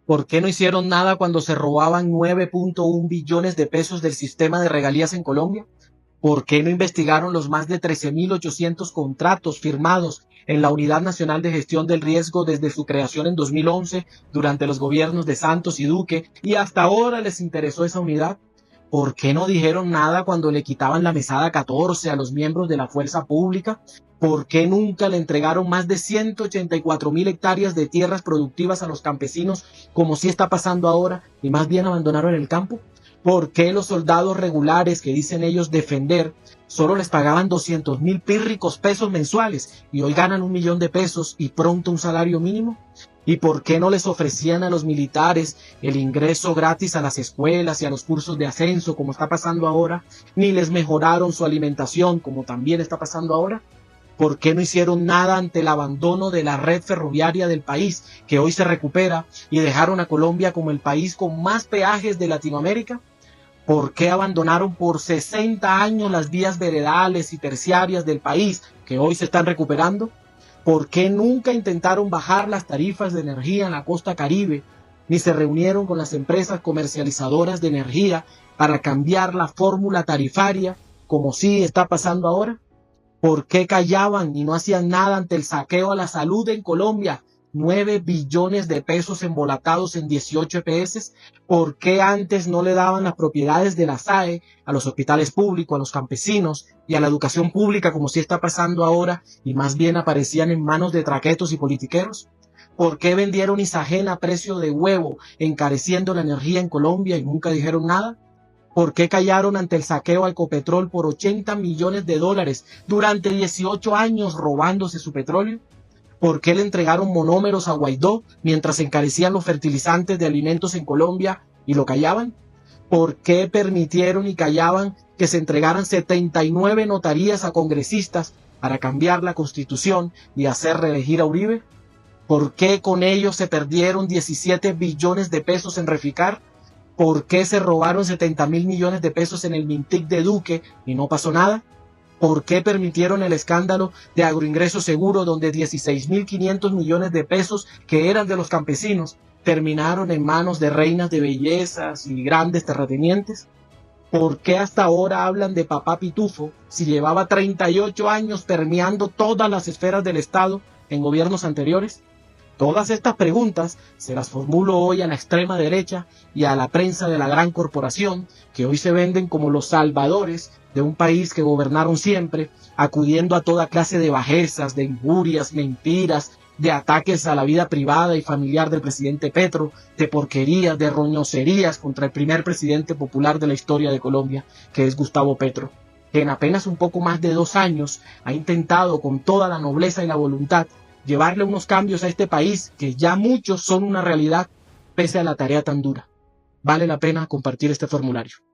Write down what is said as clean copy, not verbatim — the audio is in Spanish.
¿Por qué no hicieron nada cuando se robaban 9.1 billones de pesos del sistema de regalías en Colombia? ¿Por qué no investigaron los más de 13.800 contratos firmados en la Unidad Nacional de Gestión del Riesgo desde su creación en 2011 durante los gobiernos de Santos y Duque y hasta ahora les interesó esa unidad? ¿Por qué no dijeron nada cuando le quitaban la mesada 14 a los miembros de la fuerza pública? ¿Por qué nunca le entregaron más de 184.000 hectáreas de tierras productivas a los campesinos, como sí está pasando ahora, y más bien abandonaron el campo? ¿Por qué los soldados regulares que dicen ellos defender solo les pagaban 200.000 pírricos pesos mensuales y hoy ganan 1 millón de pesos y pronto un salario mínimo? ¿Y por qué no les ofrecían a los militares el ingreso gratis a las escuelas y a los cursos de ascenso, como está pasando ahora? Ni les mejoraron su alimentación, como también está pasando ahora. ¿Por qué no hicieron nada ante el abandono de la red ferroviaria del país, que hoy se recupera, y dejaron a Colombia como el país con más peajes de Latinoamérica? ¿Por qué abandonaron por 60 años las vías veredales y terciarias del país, que hoy se están recuperando? ¿Por qué nunca intentaron bajar las tarifas de energía en la costa Caribe, ni se reunieron con las empresas comercializadoras de energía para cambiar la fórmula tarifaria, como sí está pasando ahora? ¿Por qué callaban y no hacían nada ante el saqueo a la salud en Colombia? 9 billones de pesos embolatados en 18 EPS. ¿Por qué antes no le daban las propiedades de la SAE a los hospitales públicos, a los campesinos y a la educación pública, como sí está pasando ahora, y más bien aparecían en manos de traquetos y politiqueros? ¿Por qué vendieron Isagen a precio de huevo, encareciendo la energía en Colombia y nunca dijeron nada? ¿Por qué callaron ante el saqueo al Ecopetrol por 80 millones de dólares durante 18 años robándose su petróleo? ¿Por qué le entregaron monómeros a Guaidó mientras encarecían los fertilizantes de alimentos en Colombia y lo callaban? ¿Por qué permitieron y callaban que se entregaran 79 notarías a congresistas para cambiar la Constitución y hacer reelegir a Uribe? ¿Por qué con ellos se perdieron 17 billones de pesos en Reficar? ¿Por qué se robaron 70.000 millones de pesos en el Mintic de Duque y no pasó nada? ¿Por qué permitieron el escándalo de Agroingreso Seguro, donde 16.500 millones de pesos que eran de los campesinos terminaron en manos de reinas de bellezas y grandes terratenientes? ¿Por qué hasta ahora hablan de papá Pitufo si llevaba 38 años permeando todas las esferas del Estado en gobiernos anteriores? Todas estas preguntas se las formulo hoy a la extrema derecha y a la prensa de la gran corporación, que hoy se venden como los salvadores de un país que gobernaron siempre, acudiendo a toda clase de bajezas, de injurias, mentiras, de ataques a la vida privada y familiar del presidente Petro, de porquerías, de roñoserías contra el primer presidente popular de la historia de Colombia, que es Gustavo Petro, que en apenas un poco más de 2 años ha intentado con toda la nobleza y la voluntad llevarle unos cambios a este país que ya muchos son una realidad pese a la tarea tan dura. Vale la pena compartir este formulario.